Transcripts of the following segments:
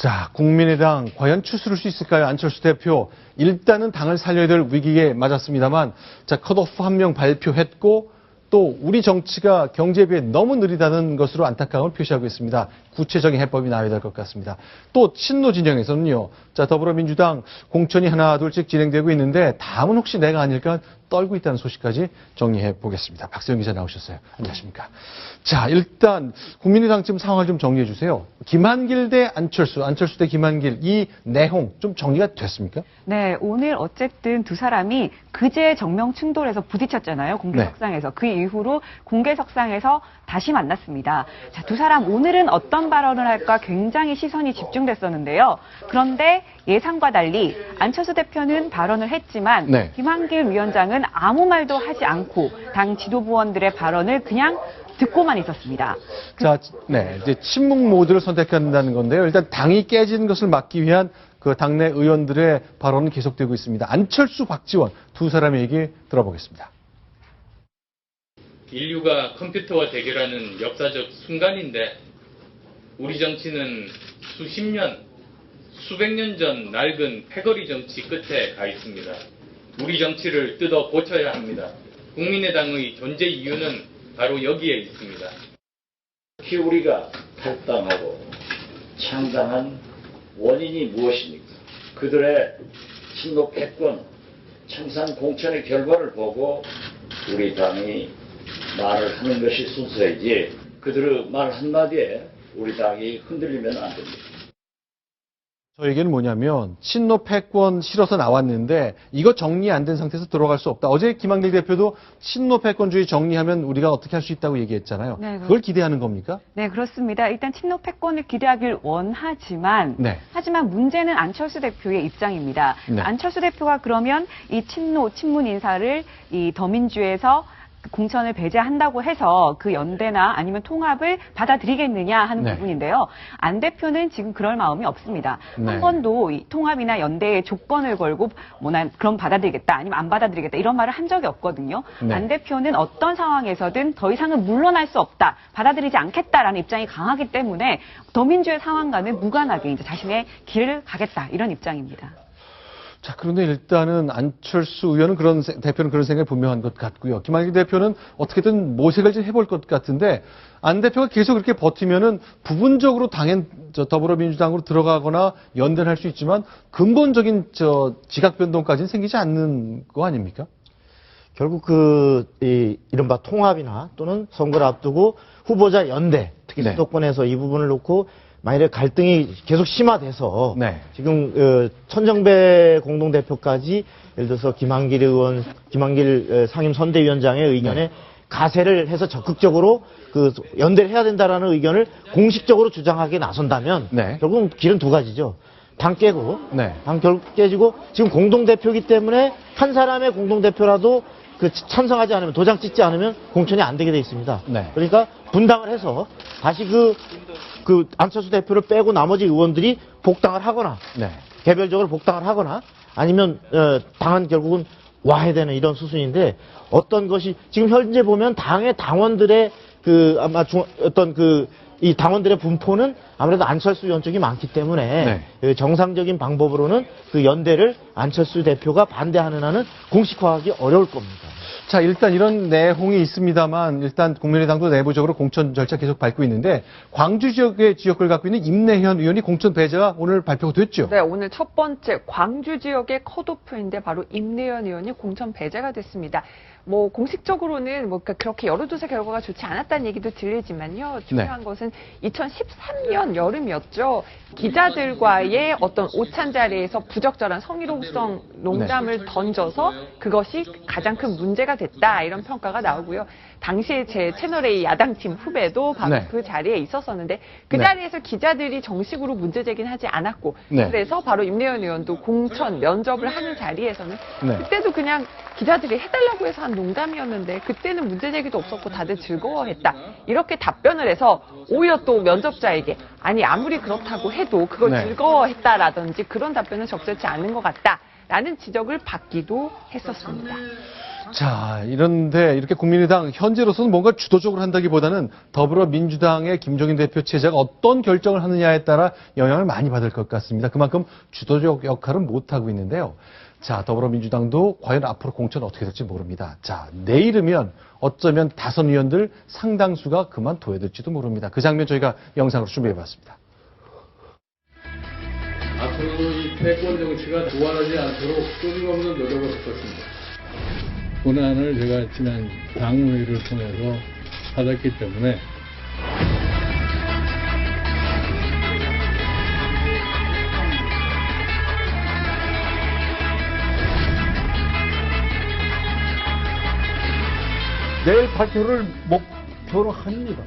자, 국민의당 과연 추스를 수 있을까요? 안철수 대표. 일단은 당을 살려야 될 위기에 맞았습니다만, 자, 컷오프 한 명 발표했고, 또 우리 정치가 경제에 비해 너무 느리다는 것으로 안타까움을 표시하고 있습니다. 구체적인 해법이 나와야 될 것 같습니다. 또 친노 진영에서는요. 자, 더불어민주당 공천이 하나 둘씩 진행되고 있는데 다음은 혹시 내가 아닐까 떨고 있다는 소식까지 정리해 보겠습니다. 박세영 기자 나오셨어요. 안녕하십니까. 자, 일단 국민의당 지금 상황을 좀 정리해 주세요. 김한길 대 안철수, 안철수 대 김한길 이 내용 좀 정리가 됐습니까? 네, 오늘 어쨌든 두 사람이 그제 정명 충돌에서 부딪혔잖아요. 공개석상에서. 그 이후로 공개석상에서 다시 만났습니다. 자, 두 사람 오늘은 어떤 발언을 할까 굉장히 시선이 집중됐었는데요. 그런데 예상과 달리 안철수 대표는 발언을 했지만 네. 김한길 위원장은 아무 말도 하지 않고 당 지도부원들의 발언을 그냥 듣고만 있었습니다. 자, 네, 이제 침묵 모드를 선택한다는 건데요. 일단 당이 깨지는 것을 막기 위한 그 당내 의원들의 발언은 계속되고 있습니다. 안철수, 박지원 두 사람의 얘기 들어보겠습니다. 인류가 컴퓨터와 대결하는 역사적 순간인데 우리 정치는 수십 년, 수백 년 전 낡은 패거리 정치 끝에 가 있습니다. 우리 정치를 뜯어 고쳐야 합니다. 국민의당의 존재 이유는 바로 여기에 있습니다. 특히 우리가 탈당하고 창당한 원인이 무엇입니까? 그들의 친노 패권, 청산 공천의 결과를 보고 우리 당이 말을 하는 것이 순서이지 그들의 말 한마디에 우리 당이 흔들리면 안 됩니다. 저에게는 뭐냐면 친노 패권 실어서 나왔는데 이거 정리 안 된 상태에서 들어갈 수 없다. 어제 김한길 대표도 친노 패권주의 정리하면 우리가 어떻게 할 수 있다고 얘기했잖아요. 네, 그걸 기대하는 겁니까? 네, 그렇습니다. 일단 친노 패권을 기대하길 원하지만 네. 하지만 문제는 안철수 대표의 입장입니다. 네. 안철수 대표가 그러면 이 친노, 친문 인사를 이 더민주에서 공천을 배제한다고 해서 그 연대나 아니면 통합을 받아들이겠느냐 하는 네. 부분인데요. 안 대표는 지금 그럴 마음이 없습니다. 네. 한 번도 이 통합이나 연대에 조건을 걸고 난 그럼 받아들이겠다 아니면 안 받아들이겠다 이런 말을 한 적이 없거든요. 네. 안 대표는 어떤 상황에서든 더 이상은 물러날 수 없다, 받아들이지 않겠다라는 입장이 강하기 때문에 더민주의 상황과는 무관하게 이제 자신의 길을 가겠다 이런 입장입니다. 자, 그런데 일단은 안철수 의원은 대표는 그런 생각이 분명한 것 같고요. 김한길 대표는 어떻게든 모색을 좀 해볼 것 같은데 안 대표가 계속 그렇게 버티면은 부분적으로 더불어민주당으로 들어가거나 연대를 할 수 있지만 근본적인 지각 변동까지는 생기지 않는 거 아닙니까? 결국 이른바 통합이나 또는 선거를 앞두고 후보자 연대, 특히 네. 수도권에서 이 부분을 놓고 만일에 갈등이 계속 심화돼서 네. 지금 천정배 공동대표까지 예를 들어서 김한길 상임선대위원장의 의견에 네. 가세를 해서 적극적으로 그 연대를 해야 된다라는 의견을 공식적으로 주장하게 나선다면 네. 결국은 길은 두 가지죠. 당 깨고 네. 당 결국 깨지고 지금 공동대표이기 때문에 한 사람의 공동대표라도 그 찬성하지 않으면 도장 찍지 않으면 공천이 안 되게 돼 있습니다. 네. 그러니까 분당을 해서 다시 그 안철수 대표를 빼고 나머지 의원들이 복당을 하거나 네. 개별적으로 복당을 하거나 아니면 당은 결국은 와야 되는 이런 수순인데 어떤 것이 지금 현재 보면 당의 당원들의 이 당원들의 분포는 아무래도 안철수 의원 쪽이 많기 때문에 네. 정상적인 방법으로는 그 연대를 안철수 대표가 반대하는 한은 공식화하기 어려울 겁니다. 자, 일단 이런 내용이 있습니다만 일단 국민의당도 내부적으로 공천 절차 계속 밟고 있는데 광주 지역의 지역을 갖고 있는 임내현 의원이 공천 배제가 오늘 발표가 됐죠. 네, 오늘 첫 번째 광주 지역의 컷오프인데 바로 임내현 의원이 공천 배제가 됐습니다. 뭐 공식적으로는 뭐 그렇게 여론조사 결과가 좋지 않았다는 얘기도 들리지만요. 중요한 것은 2013년 여름이었죠. 기자들과의 어떤 오찬 자리에서 부적절한 성희롱성 농담을 던져서 그것이 가장 큰 문제가 됐다 이런 평가가 나오고요. 당시에 제 채널A 야당팀 후배도 바로 네. 그 자리에 있었었는데 그 네. 자리에서 기자들이 정식으로 문제 제기는 하지 않았고 네. 그래서 바로 임내현 의원도 공천 면접을 하는 자리에서는 네. 그때도 그냥 기자들이 해달라고 해서 한 농담이었는데 그때는 문제 제기도 없었고 다들 즐거워했다 이렇게 답변을 해서 오히려 또 면접자에게 아니 아무리 그렇다고 해도 그걸 네. 즐거워했다라든지 그런 답변은 적절치 않은 것 같다 라는 지적을 받기도 했었습니다. 자, 이런데 이렇게 국민의당 현재로서는 뭔가 주도적으로 한다기보다는 더불어민주당의 김종인 대표 체제가 어떤 결정을 하느냐에 따라 영향을 많이 받을 것 같습니다. 그만큼 주도적 역할은 못하고 있는데요. 자, 더불어민주당도 과연 앞으로 공천 어떻게 될지 모릅니다. 자, 내일이면 어쩌면 다선 의원들 상당수가 그만둬야 될지도 모릅니다. 그 장면 저희가 영상으로 준비해봤습니다. 앞으로도 이 패권 정치가 부활하지 않도록 끊임없는 노력을 할 것입니다. 권한을 제가 지난 당무회를 통해서 받았기 때문에 내일 발표를 목표로 합니다.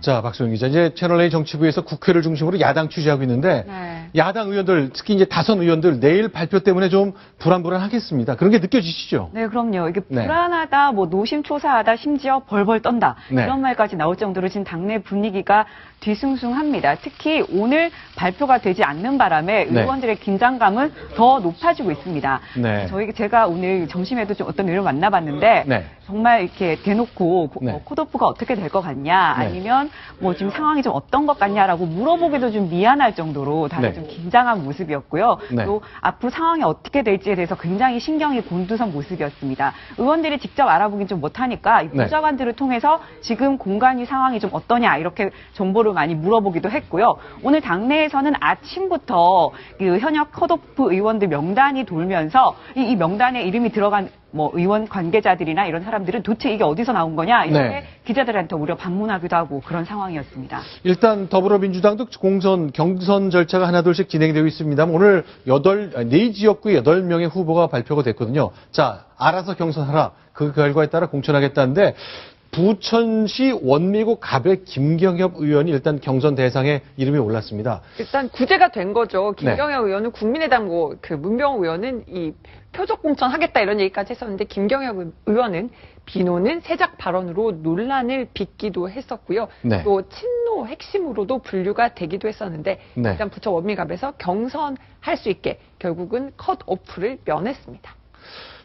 자, 박소영 기자. 이제 채널A 정치부에서 국회를 중심으로 야당 취재하고 있는데 네. 야당 의원들, 특히 이제 다선 의원들 내일 발표 때문에 좀 불안하겠습니다. 그런 게 느껴지시죠? 네, 그럼요. 이게 네. 불안하다, 뭐 노심초사하다, 심지어 벌벌 떤다. 네. 이런 말까지 나올 정도로 지금 당내 분위기가 뒤숭숭합니다. 특히 오늘 발표가 되지 않는 바람에 네. 의원들의 긴장감은 더 높아지고 있습니다. 네. 제가 오늘 점심에도 좀 어떤 의원 만나봤는데 네. 정말 이렇게 대놓고 네. 컷오프가 어떻게 될 것 같냐, 네. 아니면 뭐 지금 상황이 좀 어떤 것 같냐라고 물어보기도 좀 미안할 정도로 다들 네. 좀 긴장한 모습이었고요. 네. 또 앞으로 상황이 어떻게 될지에 대해서 굉장히 신경이 곤두선 모습이었습니다. 의원들이 직접 알아보긴 좀 못하니까 이 네. 보좌관들을 통해서 지금 공간이 상황이 좀 어떠냐 이렇게 정보를 많이 물어보기도 했고요. 오늘 당내에서는 아침부터 그 현역 컷오프 의원들 명단이 돌면서 이 명단에 이름이 들어간 뭐 의원 관계자들이나 이런 사람들은 도대체 이게 어디서 나온 거냐 이렇게 네. 기자들한테 오히려 반문하기도 하고 그런 상황이었습니다. 일단 더불어민주당도 경선 절차가 하나둘씩 진행되고 있습니다만 오늘 4지역구의 8명의 후보가 발표가 됐거든요. 자, 알아서 경선하라. 그 결과에 따라 공천하겠다는데 부천시 원미구 갑의 김경협 의원이 일단 경선 대상에 이름이 올랐습니다. 일단 구제가 된 거죠. 네. 김경엽 의원은 국민의당 문병호 의원은 이 표적 공천 하겠다 이런 얘기까지 했었는데 김경엽 의원은 비노는 세작 발언으로 논란을 빚기도 했었고요. 네. 또 친노 핵심으로도 분류가 되기도 했었는데 네. 일단 부천 원미갑에서 경선할 수 있게 결국은 컷오프를 면했습니다.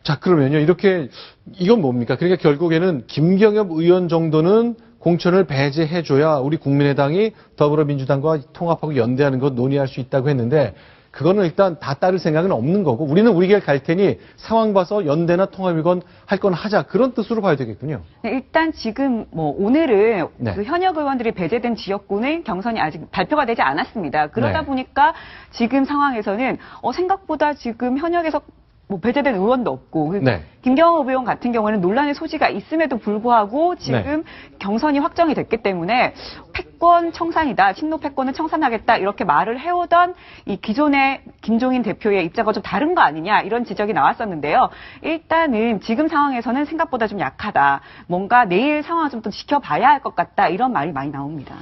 자, 그러면요. 이건 뭡니까? 그러니까 결국에는 김경협 의원 정도는 공천을 배제해줘야 우리 국민의당이 더불어민주당과 통합하고 연대하는 것 논의할 수 있다고 했는데 그거는 일단 다 따를 생각은 없는 거고 우리는 우리 길 갈 테니 상황 봐서 연대나 통합이건 할 건 하자. 그런 뜻으로 봐야 되겠군요. 네, 일단 지금 오늘은 네. 그 현역 의원들이 배제된 지역구는 경선이 아직 발표가 되지 않았습니다. 그러다 네. 보니까 지금 상황에서는 생각보다 지금 현역에서 배제된 의원도 없고 네. 김경호 의원 같은 경우는 논란의 소지가 있음에도 불구하고 지금 경선이 확정이 됐기 때문에 패권 청산이다, 친노 패권을 청산하겠다 이렇게 말을 해오던 이 기존의 김종인 대표의 입장과 좀 다른 거 아니냐 이런 지적이 나왔었는데요. 일단은 지금 상황에서는 생각보다 좀 약하다. 뭔가 내일 상황을 좀 더 지켜봐야 할 것 같다 이런 말이 많이 나옵니다.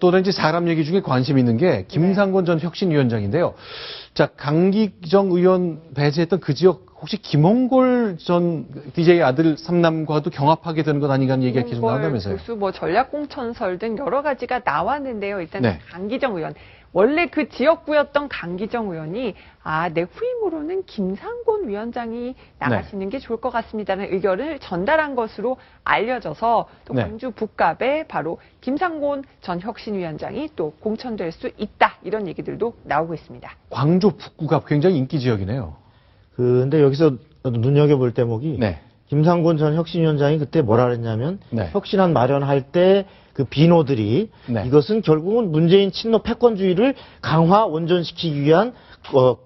또 이제 사람 얘기 중에 관심 있는 게 김상곤 전 혁신위원장인데요. 자, 강기정 의원 배제했던 그 지역 혹시 김홍골 전 DJ 아들 삼남과도 경합하게 되는 것 아닌가 하는 얘기가 계속 나온다면서요. 교수 전략공천설 등 여러 가지가 나왔는데요. 일단 네. 강기정 의원. 원래 그 지역구였던 강기정 의원이 내 후임으로는 김상곤 위원장이 나가시는 게 좋을 것 같습니다라는 의견을 전달한 것으로 알려져서 또 네. 광주 북갑에 바로 김상곤 전 혁신위원장이 또 공천될 수 있다 이런 얘기들도 나오고 있습니다. 광주 북구가 굉장히 인기 지역이네요. 근데 여기서 눈여겨볼 대목이 네. 김상곤 전 혁신위원장이 그때 뭐라 그랬냐면 네. 혁신안 마련할 때 그 비노들이 네. 이것은 결국은 문재인 친노 패권주의를 강화 원전시키기 위한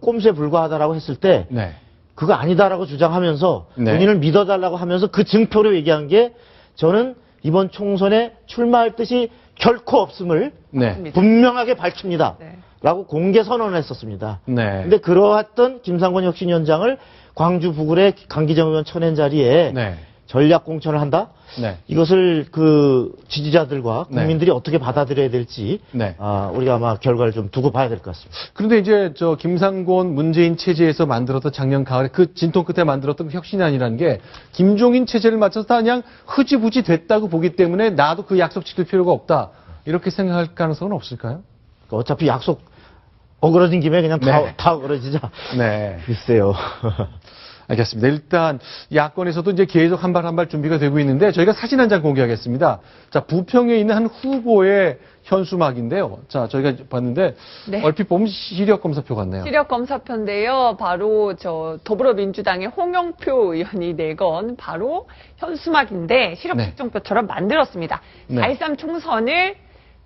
꼼수에 불과하다라고 했을 때 네. 그거 아니다라고 주장하면서 네. 본인을 믿어달라고 하면서 그 증표로 얘기한 게 저는 이번 총선에 출마할 뜻이 결코 없음을 네. 분명하게 밝힙니다. 네. 라고 공개 선언을 했었습니다. 네. 근데 그러했던 김상곤 혁신위원장을 광주 북울의 강기정 의원 쳐낸 자리에 네. 전략 공천을 한다? 네. 이것을 그 지지자들과 네. 국민들이 어떻게 받아들여야 될지 네. 우리가 아마 결과를 좀 두고 봐야 될 것 같습니다. 그런데 이제 김상곤 문재인 체제에서 만들었던 작년 가을에 그 진통 끝에 만들었던 그 혁신안이라는 게 김종인 체제를 맞춰서 다 그냥 흐지부지 됐다고 보기 때문에 나도 그 약속 지킬 필요가 없다. 이렇게 생각할 가능성은 없을까요? 어차피 약속 어그러진 김에 그냥 네. 다 어그러지자. 네. 글쎄요. 알겠습니다. 일단 야권에서도 이제 계속 한 발 한 발 준비가 되고 있는데 저희가 사진 한 장 공개하겠습니다. 자, 부평에 있는 한 후보의 현수막인데요. 자, 저희가 봤는데 네. 얼핏 보면 시력 검사표 같네요. 시력 검사표인데요. 바로 저 더불어민주당의 홍영표 의원이 내건 바로 현수막인데 시력 네. 측정표처럼 만들었습니다. 네. 4.13 총선을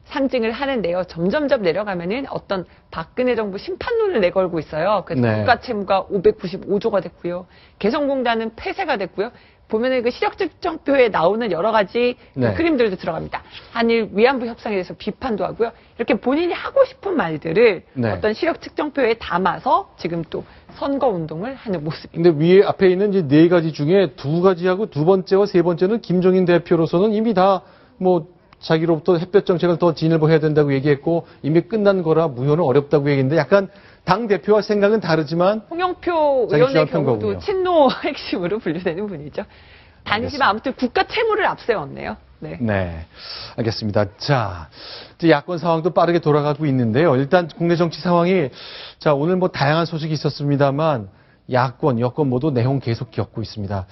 상징을 하는데요. 점점점 내려가면은 어떤 박근혜 정부 심판론을 내걸고 있어요. 그래서 네. 국가 채무가 595조가 됐고요. 개성공단은 폐쇄가 됐고요. 보면은 그 시력 측정표에 나오는 여러 가지 네. 그림들도 들어갑니다. 한일 위안부 협상에 대해서 비판도 하고요. 이렇게 본인이 하고 싶은 말들을 네. 어떤 시력 측정표에 담아서 지금 또 선거 운동을 하는 모습입니다. 근데 위에 앞에 있는 이제 네 가지 중에 두 가지하고 두 번째와 세 번째는 김종인 대표로서는 이미 다 뭐 자기로부터 햇볕 정책을 더 진일보해야 된다고 얘기했고 이미 끝난 거라 무효는 어렵다고 얘기했는데 약간 당 대표와 생각은 다르지만 홍영표 자기 의원의 주장한 경우도 거군요. 친노 핵심으로 분류되는 분이죠. 당시만 아무튼 국가 채무를 앞세웠네요. 네. 네, 알겠습니다. 자, 이제 야권 상황도 빠르게 돌아가고 있는데요. 일단 국내 정치 상황이 자 오늘 뭐 다양한 소식이 있었습니다만 야권, 여권 모두 내홍 계속 겪고 있습니다.